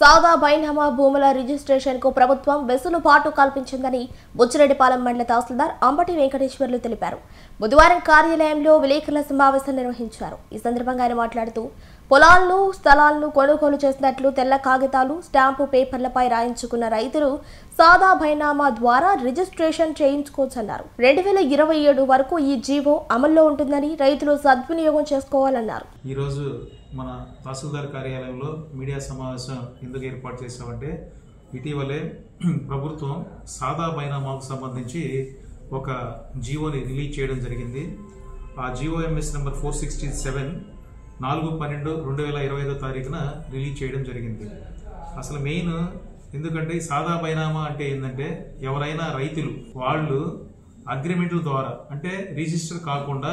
సాదా బైనామా భూముల రిజిస్ట్రేషన్కు ప్రభుత్వం వెసులుబాటు కల్పించిందని బుచ్చిరెడ్డిపాలెం మండల తహసీల్దార్ అంబటి వెంకటేశ్వర్లు తెలిపారు. బుధవారం కార్యాలయంలో విలేకరుల సమావేశం నిర్వహించారు. ఈ సందర్భంగా ఆయన మాట్లాడుతూ పొలాలను, స్థలాలను కొనుగోలు చేసినట్లు తెల్ల కాగితాలు, స్టాంపు పేపర్లపై రాయించుకున్న రైతులు సాదా బైనామా ద్వారా రిజిస్ట్రేషన్ చేయించుకోవచ్చన్నారు. 2027 వరకు ఈ జీవో అమల్లో ఉంటుందని రైతులు సద్వినియోగం చేసుకోవాలన్నారు. ఈ రోజు మన తహసీల్దార్ కార్యాలయంలో మీడియా సమావేశం ఎందుకు ఏర్పాటు చేశామంటే, ఇటీవలే ప్రభుత్వం సాదా బైనామాకు సంబంధించి ఒక జీవోని రిలీజ్ చేయడం జరిగింది. ఆ జీఓఎంఎస్ నెంబర్ 467 4/12/2025 తారీఖున రిలీజ్ చేయడం జరిగింది. అసలు మెయిన్ ఎందుకంటే సాదా బైనామా అంటే ఏంటంటే, ఎవరైనా రైతులు వాళ్ళు అగ్రిమెంట్ల ద్వారా అంటే రిజిస్టర్ కాకుండా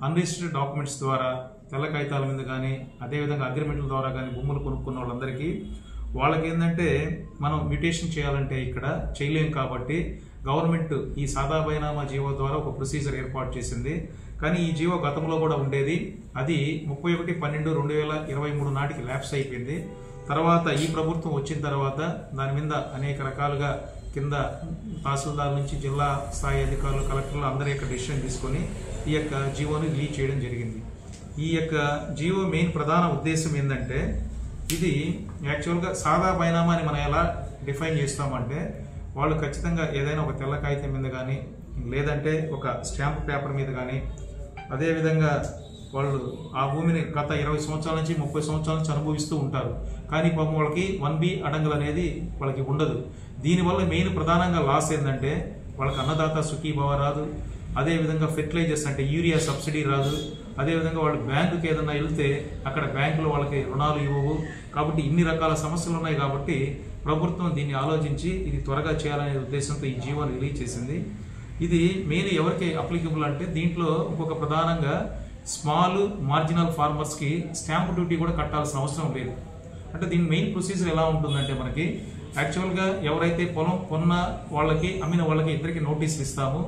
అన్రిజిస్టర్డ్ డాక్యుమెంట్స్ ద్వారా తెల్ల కాగితాల మీద కానీ అదేవిధంగా అగ్రిమెంట్ల ద్వారా కానీ భూములు కొనుక్కున్న వాళ్ళందరికీ వాళ్ళకి ఏంటంటే మనం మ్యూటేషన్ చేయాలంటే ఇక్కడ చేయలేం. కాబట్టి గవర్నమెంట్ ఈ సాదా బైనామా జీవో ద్వారా ఒక ప్రొసీజర్ ఏర్పాటు చేసింది. కానీ ఈ జీవో గతంలో కూడా ఉండేది. అది 31/12/2023 నాటికి ల్యాప్స్ అయిపోయింది. తర్వాత ఈ ప్రభుత్వం వచ్చిన తర్వాత దాని మీద అనేక రకాలుగా కింద తహసీల్దార్ నుంచి జిల్లా స్థాయి అధికారులు, కలెక్టర్లు అందరి యొక్క డిసిషన్ తీసుకొని ఈ యొక్క జీవోని రిలీజ్ చేయడం జరిగింది. ఈ యొక్క జీవో మెయిన్ ప్రధాన ఉద్దేశం ఏంటంటే, ఇది యాక్చువల్గా సాదా బైనామాని మనం ఎలా డిఫైన్ చేస్తామంటే, వాళ్ళు ఖచ్చితంగా ఏదైనా ఒక తెల్ల కాగితం మీద కానీ లేదంటే ఒక స్టాంప్ పేపర్ మీద కానీ అదేవిధంగా వాళ్ళు ఆ భూమిని గత 20 సంవత్సరాల నుంచి 30 సంవత్సరాల నుంచి అనుభవిస్తూ ఉంటారు. కానీ పాపం వాళ్ళకి 1B అడంగల్ అనేది వాళ్ళకి ఉండదు. దీనివల్ల మెయిన్ ప్రధానంగా లాస్ ఏంటంటే, వాళ్ళకి అన్నదాత సుఖీభవ రాదు, అదేవిధంగా ఫెర్టిలైజర్స్ అంటే యూరియా సబ్సిడీ రాదు, అదేవిధంగా వాళ్ళు బ్యాంకుకి ఏదైనా వెళ్తే అక్కడ బ్యాంకులో వాళ్ళకి రుణాలు ఇవ్వవు. కాబట్టి ఇన్ని రకాల సమస్యలు ఉన్నాయి. కాబట్టి ప్రభుత్వం దీన్ని ఆలోచించి ఇది త్వరగా చేయాలనే ఉద్దేశంతో ఈ జీవోని రిలీజ్ చేసింది. ఇది మెయిన్ ఎవరికి అప్లికబుల్ అంటే, దీంట్లో ఇంకొక ప్రధానంగా స్మాల్ మార్జినల్ ఫార్మర్స్కి స్టాంప్ డ్యూటీ కూడా కట్టాల్సిన అవసరం లేదు. అంటే దీని మెయిన్ ప్రొసీజర్ ఎలా ఉంటుందంటే, మనకి యాక్చువల్గా ఎవరైతే పొలం కొన్న వాళ్ళకి అమ్మిన వాళ్ళకి ఇద్దరికి నోటీసులు ఇస్తాము,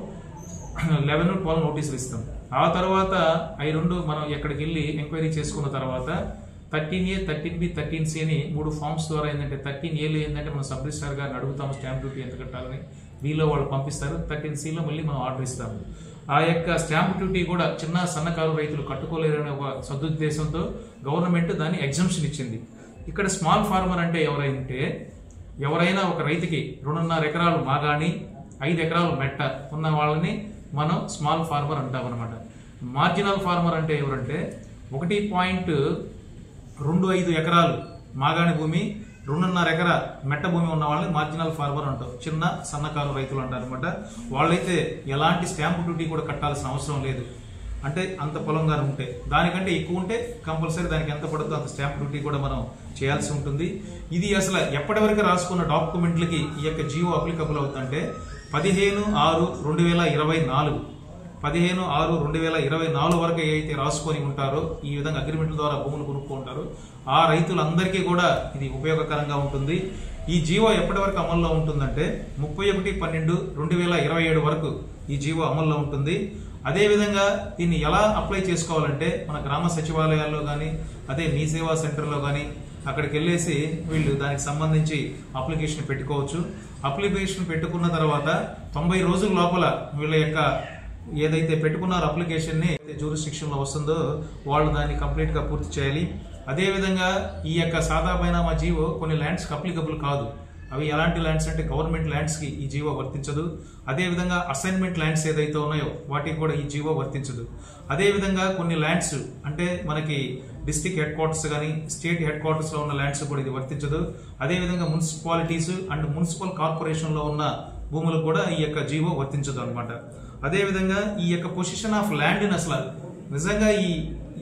11-12 నోటీసులు ఇస్తాం. ఆ తర్వాత అవి రెండు మనం ఎక్కడికి వెళ్ళి ఎంక్వైరీ చేసుకున్న తర్వాత 13A, 13B, 13C అని 3 ఫామ్స్ ద్వారా ఏంటంటే, 13Aలో ఏంటంటే మనం సబ్ రిజిస్ట్రార్ గారిని అడుగుతాము స్టాంప్ డ్యూటీ ఎంత కట్టాలని, Bలో వాళ్ళు పంపిస్తారు, 13Cలో మళ్ళీ మనం ఆర్డర్ ఇస్తాము. ఆ యొక్క స్టాంప్ డ్యూటీ కూడా చిన్న సన్నకారు రైతులు కట్టుకోలేరనే ఒక సదుద్దేశంతో గవర్నమెంట్ దాన్ని ఎగ్జంప్షన్ ఇచ్చింది. ఇక్కడ స్మాల్ ఫార్మర్ అంటే ఎవరైనా ఒక రైతుకి 2.5 ఎకరాలు మాగాణి 5 ఎకరాలు మెట్ట ఉన్న వాళ్ళని మనం స్మాల్ ఫార్మర్ అంటాం అనమాట. మార్జినల్ ఫార్మర్ అంటే ఎవరంటే 1.25 ఎకరాలు మాగాణి భూమి, 2.5 ఎకరా మెట్ట భూమి ఉన్న వాళ్ళని మార్జినల్ ఫార్మర్ అంటారు. చిన్న సన్నకారు రైతులు అంటారు అనమాట. వాళ్ళైతే ఎలాంటి స్టాంప్ డ్యూటీ కూడా కట్టాల్సిన అవసరం లేదు. అంటే అంత పొలంగా ఉంటే, దానికంటే ఎక్కువ ఉంటే కంపల్సరీ దానికి ఎంత పడుతుందో అంత స్టాంప్ డ్యూటీ కూడా మనం చేయాల్సి ఉంటుంది. ఇది అసలు ఎప్పటి వరకు రాసుకున్న డాక్యుమెంట్లకి ఈ యొక్క జీవో అప్లికబుల్ అవుతుందంటే 15/6/2024 15/6/2024 వరకు ఏదైతే రాసుకొని ఉంటారో, ఈ విధంగా అగ్రిమెంట్ల ద్వారా భూములు కొనుక్కుంటారో ఆ రైతులందరికీ కూడా ఇది ఉపయోగకరంగా ఉంటుంది. ఈ జీవో ఎప్పటి వరకు అమల్లో ఉంటుందంటే 31/12/2027 వరకు ఈ జీవో అమల్లో ఉంటుంది. అదేవిధంగా దీన్ని ఎలా అప్లై చేసుకోవాలంటే, మన గ్రామ సచివాలయాల్లో కానీ అదే మీ సేవా సెంటర్లో కానీ అక్కడికి వెళ్ళేసి వీళ్ళు దానికి సంబంధించి అప్లికేషన్ పెట్టుకోవచ్చు. అప్లికేషన్ పెట్టుకున్న తర్వాత 90 రోజుల లోపల వీళ్ళ యొక్క ఏదైతే పెట్టుకున్నారో అప్లికేషన్ని జ్యూరిస్డిక్షన్ లో వస్తుందో వాళ్ళు దాన్ని కంప్లీట్ గా పూర్తి చేయాలి. అదేవిధంగా ఈ యొక్క సాదా బైనామా జీవో కొన్ని ల్యాండ్స్కి అప్లికబుల్ కాదు. అవి ఎలాంటి ల్యాండ్స్ అంటే గవర్నమెంట్ ల్యాండ్స్కి ఈ జీవో వర్తించదు. అదేవిధంగా అసైన్మెంట్ ల్యాండ్స్ ఏదైతే ఉన్నాయో వాటికి కూడా ఈ జీవో వర్తించదు. అదేవిధంగా కొన్ని ల్యాండ్స్ అంటే మనకి డిస్ట్రిక్ట్ హెడ్ క్వార్టర్స్ కానీ స్టేట్ హెడ్ క్వార్టర్స్ లో ఉన్న ల్యాండ్స్ కూడా ఇది వర్తించదు. అదేవిధంగా మున్సిపాలిటీస్ అండ్ మున్సిపల్ కార్పొరేషన్ లో ఉన్న భూములు కూడా ఈ యొక్క జీవో వర్తించదు అనమాట. అదేవిధంగా ఈ యొక్క పొజిషన్ ఆఫ్ ల్యాండ్ అసలు నిజంగా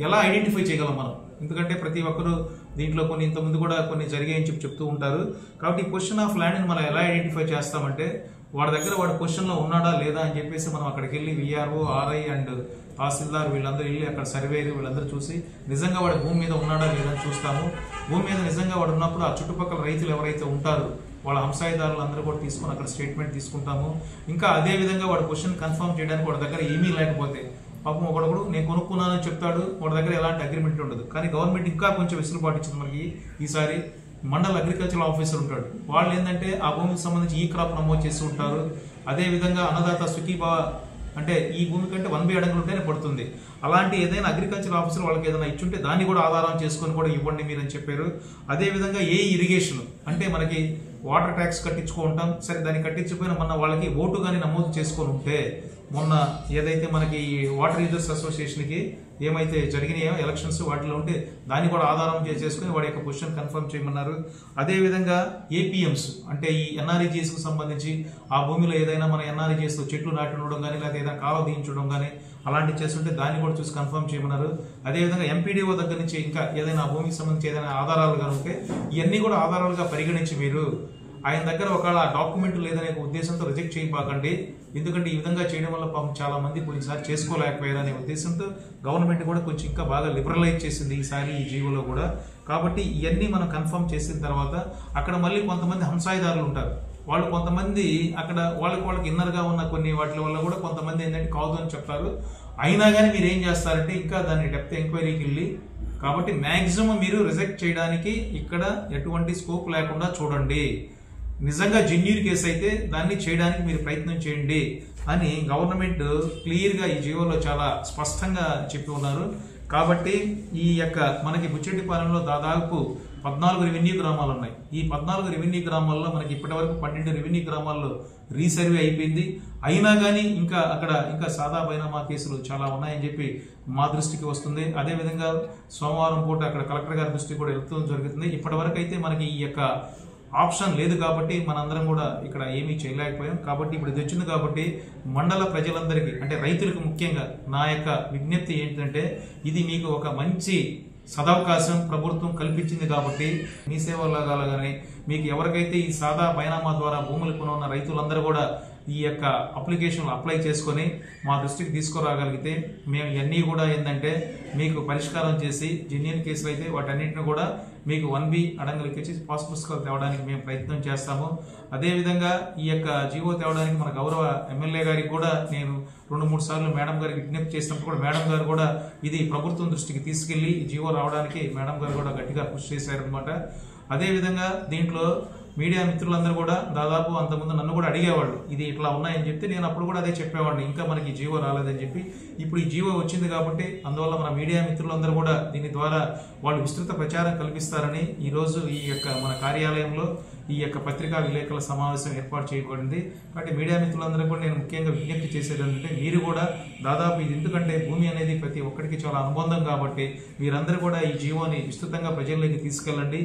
ఎలా ఐడెంటిఫై చేయగలం మనం, ఎందుకంటే ప్రతి ఒక్కరు దీంట్లో కొన్ని ఇంతకుముందు కూడా కొన్ని జరిగాయని చెప్తూ ఉంటారు. కాబట్టి ఈ పొజిషన్ ఆఫ్ ల్యాండ్ని మనం ఎలా ఐడెంటిఫై చేస్తామంటే, వాడి దగ్గర వాడి పొజిషన్లో ఉన్నాడా లేదా అని చెప్పేసి మనం అక్కడికి వెళ్ళి విఆర్ఓ, ఆర్ఐ అండ్ తహసీల్దార్ వీళ్ళందరూ వెళ్ళి అక్కడ సర్వేరు వీళ్ళందరూ చూసి నిజంగా వాడి భూమి మీద ఉన్నాడా లేదా అని చూస్తాము. భూమి మీద నిజంగా వాడు ఉన్నప్పుడు ఆ చుట్టుపక్కల రైతులు ఎవరైతే ఉంటారో వాళ్ళ హంసాయిదారులు అందరూ కూడా తీసుకుని అక్కడ స్టేట్మెంట్ తీసుకుంటాము. ఇంకా అదే విధంగా వాడి క్వశ్చన్ కన్ఫర్మ్ చేయడానికి వాడి దగ్గర ఏమీ లేకపోతే పాపం ఒకడు నేను కొనుక్కున్నానని చెప్తాడు, వాడి దగ్గర ఎలాంటి అగ్రిమెంట్ ఉండదు. కానీ గవర్నమెంట్ ఇంకా కొంచెం వెసులుబాటు ఇచ్చింది మనకి ఈసారి. మండల అగ్రికల్చర్ ఆఫీసర్ ఉంటాడు. వాళ్ళు ఏంటంటే ఆ భూమికి సంబంధించి ఈ క్రాప్ నమోదు చేసి ఉంటారు. అదేవిధంగా అన్నదాత సుఖీభావ అంటే ఈ భూమి కంటే 1/3 అడుగులు ఉంటేనే పడుతుంది. అలాంటి ఏదైనా అగ్రికల్చర్ ఆఫీసర్ వాళ్ళకి ఏదైనా ఇచ్చుంటే దాన్ని కూడా ఆధారం చేసుకొని కూడా ఇవ్వండి మీరు అని చెప్పారు. అదేవిధంగా ఇరిగేషన్ అంటే మనకి వాటర్ ట్యాక్స్ కట్టించుకుంటాం, సరే దాన్ని కట్టించిపోయిన మొన్న వాళ్ళకి ఓటు కానీ నమోదు చేసుకొని ఉంటే మొన్న ఏదైతే మనకి వాటర్ యూజర్స్ అసోసియేషన్కి ఏమైతే జరిగినాయో ఎలక్షన్స్ వాటిలో ఉంటే దాన్ని కూడా ఆధారం చేసుకుని వాడి యొక్క పొజిషన్ కన్ఫర్మ్ చేయమన్నారు. అదేవిధంగా ఏపీఎంస్ అంటే ఈ ఎన్ఆర్ఈజీఎస్కు సంబంధించి ఆ భూమిలో ఏదైనా మన ఎన్ఆర్ఈజీఎస్లో చెట్లు నాటి ఉండడం కానీ లేదా ఏదైనా కాలువ తీయించడం కానీ అలాంటివి చేస్తుంటే దాన్ని కూడా చూసి కన్ఫర్మ్ చేయమన్నారు. అదేవిధంగా ఎంపీడీఓ దగ్గర నుంచి ఇంకా ఏదైనా ఆ భూమికి సంబంధించి ఏదైనా ఆధారాలు కనుక ఇవన్నీ కూడా ఆధారాలుగా పరిగణించి మీరు ఆయన దగ్గర ఒకవేళ డాక్యుమెంట్ లేదనే ఉద్దేశంతో రిజెక్ట్ చేయబాకండి. ఎందుకంటే ఈ విధంగా చేయడం వల్ల పాపం చాలా మంది కొన్నిసార్లు చేసుకోలేకపోయారనే ఉద్దేశంతో గవర్నమెంట్ కూడా కొంచెం ఇంకా బాగా లిబరలైజ్ చేసింది ఈసారి ఈ జీవోలో కూడా. కాబట్టి ఇవన్నీ మనం కన్ఫర్మ్ చేసిన తర్వాత అక్కడ మళ్ళీ కొంతమంది హంసాయిదారులు ఉంటారు. వాళ్ళు కొంతమంది అక్కడ వాళ్ళకి ఇన్నర్గా ఉన్న కొన్ని వాటి వల్ల కూడా కొంతమంది ఏంటంటే కాదు అని చెప్తారు. అయినా కానీ మీరు ఏం చేస్తారంటే ఇంకా దాన్ని డెప్త్ ఎంక్వైరీకి వెళ్ళి కాబట్టి మ్యాక్సిమం మీరు రిజెక్ట్ చేయడానికి ఇక్కడ ఎటువంటి స్కోప్ లేకుండా చూడండి. నిజంగా జెన్యూన్ కేసు అయితే దాన్ని చేయడానికి మీరు ప్రయత్నం చేయండి అని గవర్నమెంట్ క్లియర్గా ఈ జీవోలో చాలా స్పష్టంగా చెప్పి ఉన్నారు. కాబట్టి ఈ యొక్క మనకి బుచ్చెట్టిపాలెంలో దాదాపు 14 రెవెన్యూ గ్రామాలు ఉన్నాయి. ఈ 14 రెవెన్యూ గ్రామాల్లో మనకి ఇప్పటి వరకు 12 రెవెన్యూ గ్రామాల్లో రీసర్వే అయిపోయింది. అయినా కానీ ఇంకా సాదా బైనామా కేసులు చాలా ఉన్నాయని చెప్పి మా దృష్టికి వస్తుంది. అదేవిధంగా సోమవారం పూట అక్కడ కలెక్టర్ గారి దృష్టికి కూడా వెళ్తూ జరుగుతుంది. ఇప్పటి వరకు అయితే మనకి ఈ యొక్క ఆప్షన్ లేదు కాబట్టి మనందరం కూడా ఇక్కడ ఏమీ చేయలేకపోయాం. కాబట్టి ఇప్పుడు ఇది వచ్చింది కాబట్టి మండల ప్రజలందరికీ అంటే రైతులకు ముఖ్యంగా నా యొక్క విజ్ఞప్తి ఏంటంటే ఇది మీకు ఒక మంచి సదవకాశం ప్రభుత్వం కల్పించింది కాబట్టి మీ సేవలాగా కానీ మీకు ఎవరికైతే ఈ సాదా బైనామా ద్వారా భూములు కొనున్న రైతులందరూ కూడా ఈ యొక్క అప్లికేషన్లు అప్లై చేసుకొని మా దృష్టికి తీసుకురాగలిగితే మేము ఇవన్నీ కూడా ఏంటంటే మీకు పరిష్కారం చేసి జెన్యూన్ కేసులు అయితే వాటన్నింటిని కూడా మీకు 1B అడంగులకి ఇచ్చి పాస్ పుస్తకాలు తేవడానికి మేము ప్రయత్నం చేస్తాము. అదేవిధంగా ఈ యొక్క జీవో తేవడానికి మన గౌరవ ఎమ్మెల్యే గారికి కూడా నేను 2-3 సార్లు మేడం గారికి విజ్ఞప్తి చేసినప్పుడు కూడా మేడం గారు కూడా ఇది ప్రభుత్వం దృష్టికి తీసుకెళ్లి ఈ జీవో రావడానికి మేడం గారు కూడా గట్టిగా కృషి చేశారనమాట. అదేవిధంగా దీంట్లో మీడియా మిత్రులందరూ కూడా దాదాపు అంతకుముందు నన్ను కూడా అడిగేవాళ్ళు ఇది ఇట్లా ఉన్నాయని చెప్తే నేను అప్పుడు కూడా అదే చెప్పేవాడిని ఇంకా మనకి జీవో రాలేదని చెప్పి. ఇప్పుడు ఈ జీవో వచ్చింది కాబట్టి అందువల్ల మన మీడియా మిత్రులందరూ కూడా దీని ద్వారా వాళ్ళు విస్తృత ప్రచారం కల్పిస్తారని ఈరోజు ఈ యొక్క మన కార్యాలయంలో ఈ యొక్క పత్రికా విలేకరుల సమావేశం ఏర్పాటు చేయబడింది. కాబట్టి మీడియా మిత్రులందరూ కూడా నేను ముఖ్యంగా విజ్ఞప్తి చేసేది ఏంటంటే మీరు కూడా దాదాపు ఇది ఎందుకంటే భూమి అనేది ప్రతి ఒక్కరికి చాలా అనుబంధం కాబట్టి మీరందరూ కూడా ఈ జీవోని విస్తృతంగా ప్రజల్లోకి తీసుకెళ్ళండి.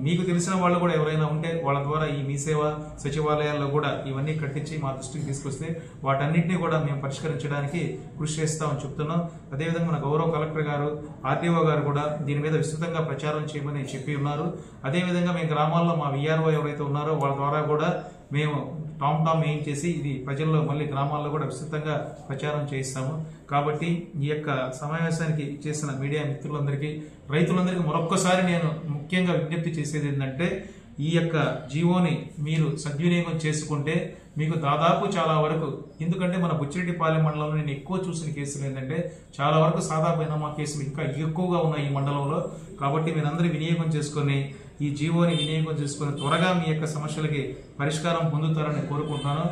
మీకు తెలిసిన వాళ్ళు కూడా ఎవరైనా ఉంటే వాళ్ళ ద్వారా ఈ మీ సేవ సచివాలయాల్లో కూడా ఇవన్నీ కట్టించి మా దృష్టికి తీసుకొస్తే వాటన్నింటినీ కూడా మేము పరిష్కరించడానికి కృషి చేస్తామని చెప్తున్నాం. అదేవిధంగా మన గౌరవ కలెక్టర్ గారు ఆర్టీఓ గారు కూడా దీని మీద విస్తృతంగా ప్రచారం చేయమని చెప్పి ఉన్నారు. అదేవిధంగా మేము గ్రామాల్లో మా విఆర్ఓ ఎవరైతే ఉన్నారో వాళ్ళ ద్వారా కూడా మేము టామ్ ఏం చేసి ఇది ప్రజల్లో మళ్ళీ గ్రామాల్లో కూడా విస్తృతంగా ప్రచారం చేయిస్తాము. కాబట్టి ఈ యొక్క సమావేశానికి చేసిన మీడియా మిత్రులందరికీ రైతులందరికీ మరొక్కసారి నేను ముఖ్యంగా విజ్ఞప్తి చేసేది ఏంటంటే ఈ యొక్క జీవోని మీరు సద్వినియోగం చేసుకుంటే మీకు దాదాపు చాలా వరకు ఎందుకంటే మన బుచ్చిరెడ్డిపాలెం మండలంలో నేను ఎక్కువ చూసిన కేసులు ఏంటంటే చాలా వరకు సాదా బైనామా కేసులు ఇంకా ఎక్కువగా ఉన్నాయి ఈ మండలంలో. కాబట్టి మీరందరూ వినియోగం చేసుకొని ఈ జీవోని వినియోగం చేసుకొని త్వరగా మీ యొక్క సమస్యలకి పరిష్కారం పొందుతారని కోరుకుంటున్నాను.